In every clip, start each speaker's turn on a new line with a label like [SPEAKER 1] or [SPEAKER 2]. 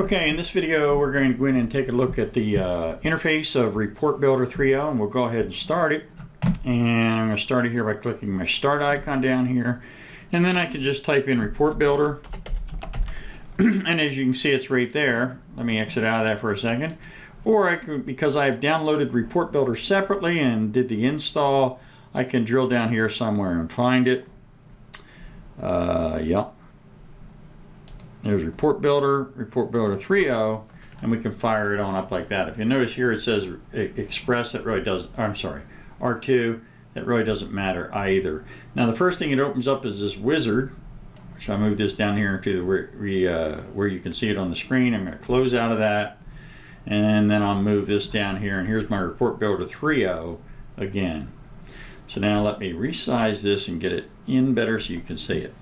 [SPEAKER 1] Okay, in this video we're going to go in and take a look at the interface of Report Builder 3.0, and we'll go ahead and start it. And I'm going to start it here by clicking my start icon down here, and then I can just type in Report Builder. And as you can see, it's right there. Let me exit out of that for a second. Or I can, because I've downloaded Report Builder separately and did the install, I can drill down here somewhere and find it. Yep. There's Report Builder 3.0, and we can fire it on up like that. If you notice here, it says Express. That really doesn't. I'm sorry, R2. That really doesn't matter either. Now, the first thing it opens up is this wizard. So I move this down here into the where you can see it on the screen. I'm going to close out of that, and then I'll move this down here. And here's my Report Builder 3.0 again. So now let me resize this and get it in better so you can see it.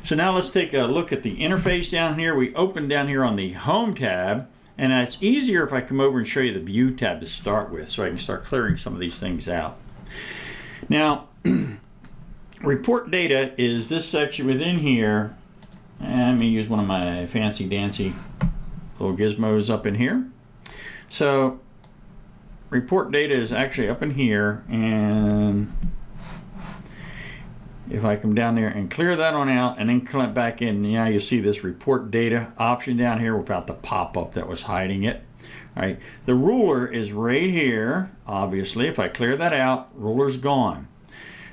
[SPEAKER 1] So now let's take a look at the interface down here. We open down here on the Home tab, and it's easier if I come over and show you the View tab to start with, so I can start clearing some of these things out. Now, Report Data is this section within here. And let me use one of my fancy dancy little gizmos up in here. So Report Data is actually up in here, and if I come down there and clear that on out and then come back in, now you see this Report Data option down here without the pop-up that was hiding it. All right, the ruler is right here. Obviously, if I clear that out, ruler's gone.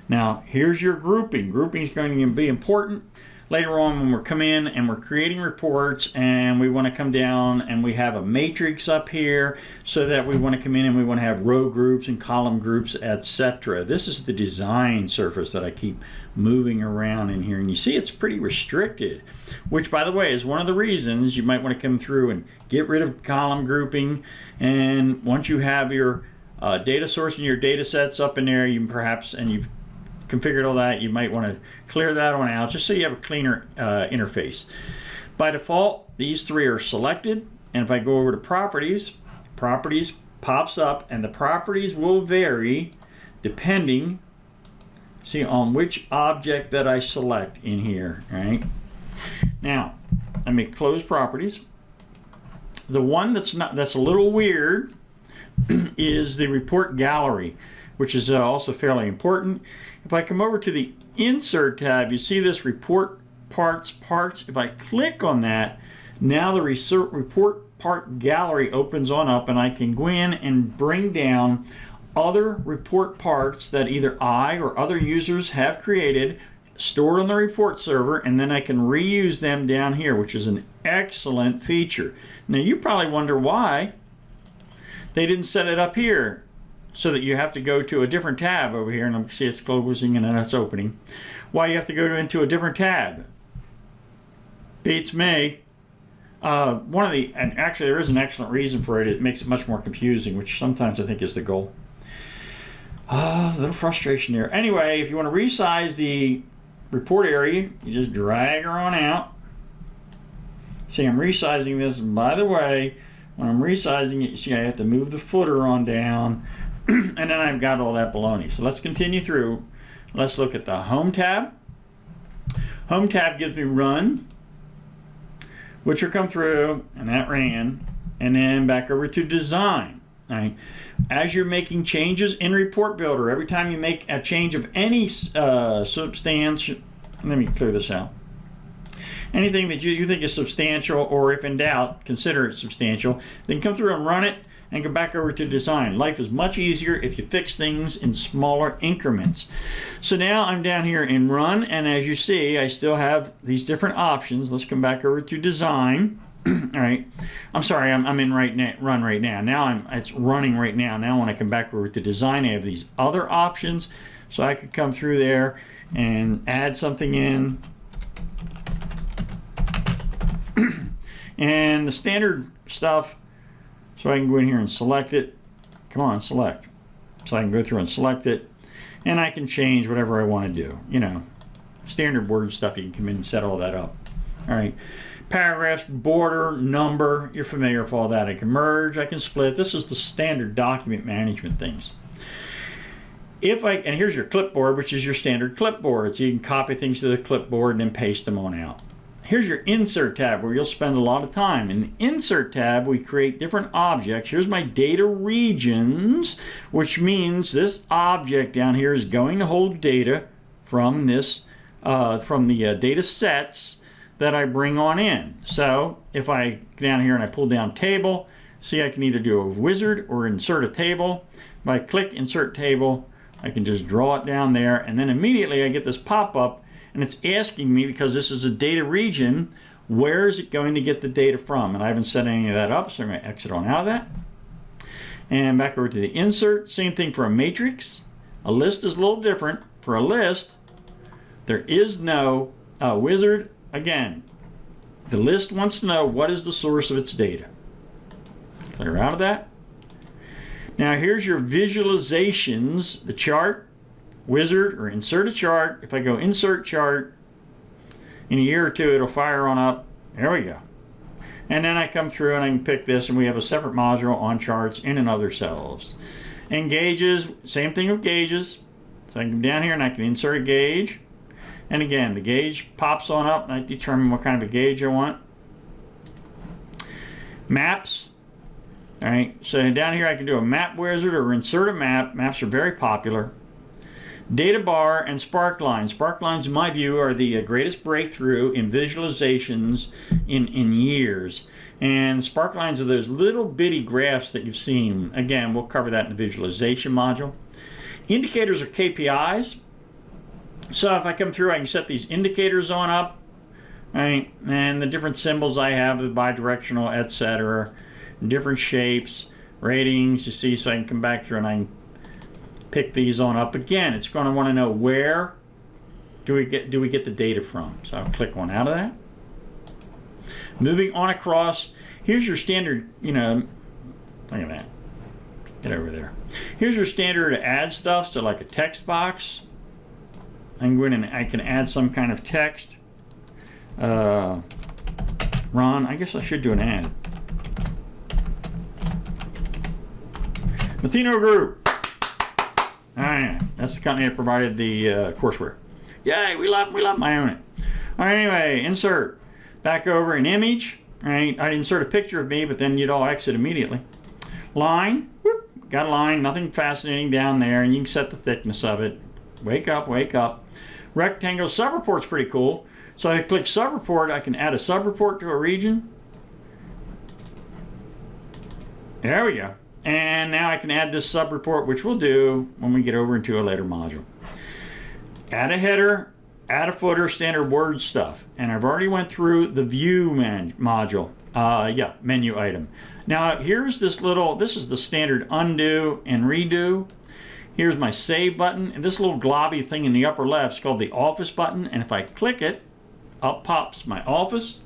[SPEAKER 1] Now, here's your grouping. Grouping is going to be important later on when we're coming in and we're creating reports, and we want to come down and we have a matrix up here so that we want to come in and we want to have row groups and column groups, etc. This is the design surface that I keep moving around in here, and you see it's pretty restricted, which, by the way, is one of the reasons you might want to come through and get rid of column grouping. And once you have your data source and your data sets up in there, you perhaps, and you've configured all that, you might want to clear that one out just so you have a cleaner interface. By default, these three are selected, and if I go over to properties, properties pops up, and the properties will vary depending, see, on which object that I select in here. Right now, let me close properties. The one that's a little weird is the report gallery, which is also fairly important. If I come over to the Insert tab, you see this Report Parts. If I click on that, now the Report Part Gallery opens on up, and I can go in and bring down other report parts that either I or other users have created, stored on the report server, and then I can reuse them down here, which is an excellent feature. Now, you probably wonder why they didn't set it up here, so that you have to go to a different tab over here, and I can see it's closing and then it's opening. Why you have to go into a different tab? Beats me. And actually there is an excellent reason for it. It makes it much more confusing, which sometimes I think is the goal. A little frustration there. Anyway, if you want to resize the report area, you just drag her on out. See, I'm resizing this. By the way, when I'm resizing it, you see I have to move the footer on down. And then I've got all that baloney. So let's continue through. Let's look at the Home tab. Home tab gives me Run, which will come through, and that ran, and then back over to Design. All right. As you're making changes in Report Builder, every time you make a change of any substantial, let me clear this out. Anything that you think is substantial, or if in doubt, consider it substantial, then come through and run it, and go back over to Design. Life is much easier if you fix things in smaller increments. So now I'm down here in Run, and as you see, I still have these different options. Let's come back over to Design. All right. I'm sorry, I'm in Run right now. Now it's running right now. Now when I come back over to Design, I have these other options. So I could come through there and add something in. And the standard stuff, so I can go in here and select it. Come on, select. So I can go through and select it, and I can change whatever I want to do. You know, standard Word stuff, you can come in and set all that up. All right. Paragraphs, border, number, you're familiar with all that. I can merge, I can split. This is the standard document management things. And here's your clipboard, which is your standard clipboard. So you can copy things to the clipboard and then paste them on out. here's your Insert tab where you'll spend a lot of time. In the Insert tab, we create different objects. Here's my data regions, which means this object down here is going to hold data from this, from the data sets that I bring on in. So if I go down here and I pull down table, see I can either do a wizard or insert a table. If I click Insert Table, I can just draw it down there, and then immediately I get this pop-up, and it's asking me, because this is a data region, where is it going to get the data from? And I haven't set any of that up, so I'm going to exit on out of that. And back over to the insert. Same thing for a matrix. A list is a little different. For a list, there is no wizard. Again, the list wants to know what is the source of its data. Clear out of that. Now here's your visualizations, the chart, wizard, or insert a chart. If I go insert chart, in a year or two it'll fire on up. There we go. And then I come through and I can pick this, and we have a separate module on charts in and other cells. And gauges, same thing with gauges. So I can come down here and I can insert a gauge. And again, the gauge pops on up and I determine what kind of a gauge I want. Maps. All right, so down here I can do a map wizard or insert a map. Maps are very popular. Data bar and sparklines. Sparklines, in my view, are the greatest breakthrough in visualizations in years. And sparklines are those little bitty graphs that you've seen. Again, we'll cover that in the visualization module. Indicators are KPIs. So if I come through, I can set these indicators on up. Right, and the different symbols I have, the bidirectional, etc. Different shapes, ratings, you see, so I can come back through and I can pick these on up. Again, it's going to want to know where do we get the data from. So I'll click one out of that. Moving on across, here's your standard, look at that. Get over there. Here's your standard add stuff, so like a text box. I can go in and I can add some kind of text. Ron, I guess I should do an ad. Mathino Group. All right, that's the company that provided the courseware. Yay, we love them, I own it. All right, anyway, insert. Back over an image. All right, I'd insert a picture of me, but then you'd all exit immediately. Line, whoop, got a line, nothing fascinating down there, and you can set the thickness of it. Wake up, wake up. Rectangle subreport's pretty cool. So I click subreport, I can add a subreport to a region. There we go. And now I can add this subreport, which we'll do when we get over into a later module. Add a header, add a footer, standard Word stuff. And I've already went through the view module. Menu item. Now here's this is the standard undo and redo. Here's my save button, and this little globby thing in the upper left is called the office button. And if I click it, up pops my office.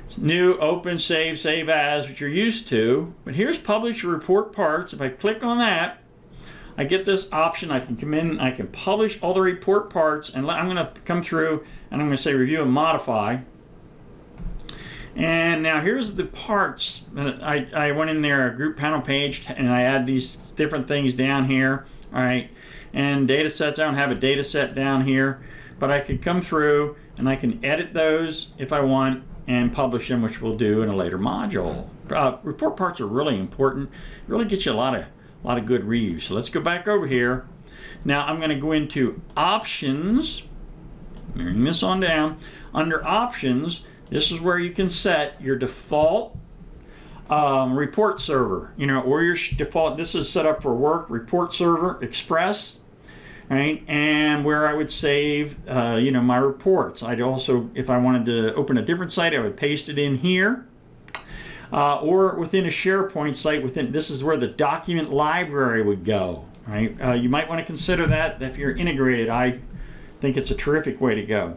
[SPEAKER 1] It's new, open, save, save as, which you're used to. But here's publish your report parts. If I click on that, I get this option. I can come in, I can publish all the report parts, and I'm going to come through and I'm going to say review and modify. And now here's the parts. I went in there, a group panel page, and I add these different things down here. All right, and data sets, I don't have a data set down here, but I can come through and I can edit those if I want and publish them, which we'll do in a later module. Report parts are really important. It really gets you a lot of good reuse. So let's go back over here. Now I'm going to go into options. Bring this on down. Under options, this is where you can set your default report server, or your default. This is set up for work report server express. Right, and where I would save, my reports. I'd also, if I wanted to open a different site, I would paste it in here, or within a SharePoint site. This is where the document library would go. Right, you might want to consider that if you're integrated. I think it's a terrific way to go.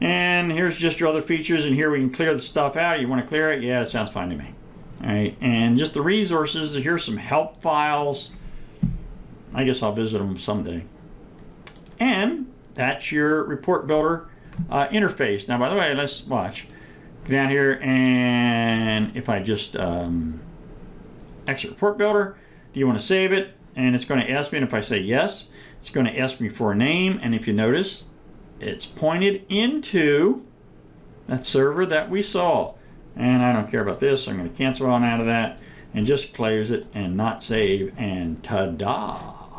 [SPEAKER 1] And here's just your other features, and here we can clear the stuff out. You want to clear it? Yeah, it sounds fine to me. All right, and just the resources. Here's some help files. I guess I'll visit them someday. And that's your report builder interface. Now, by the way, let's watch. Go down here, and if I just exit report builder, do you want to save it? And it's going to ask me, and if I say yes, it's going to ask me for a name. And if you notice, it's pointed into that server that we saw. And I don't care about this, so I'm going to cancel on out of that and just close it and not save, and ta-da!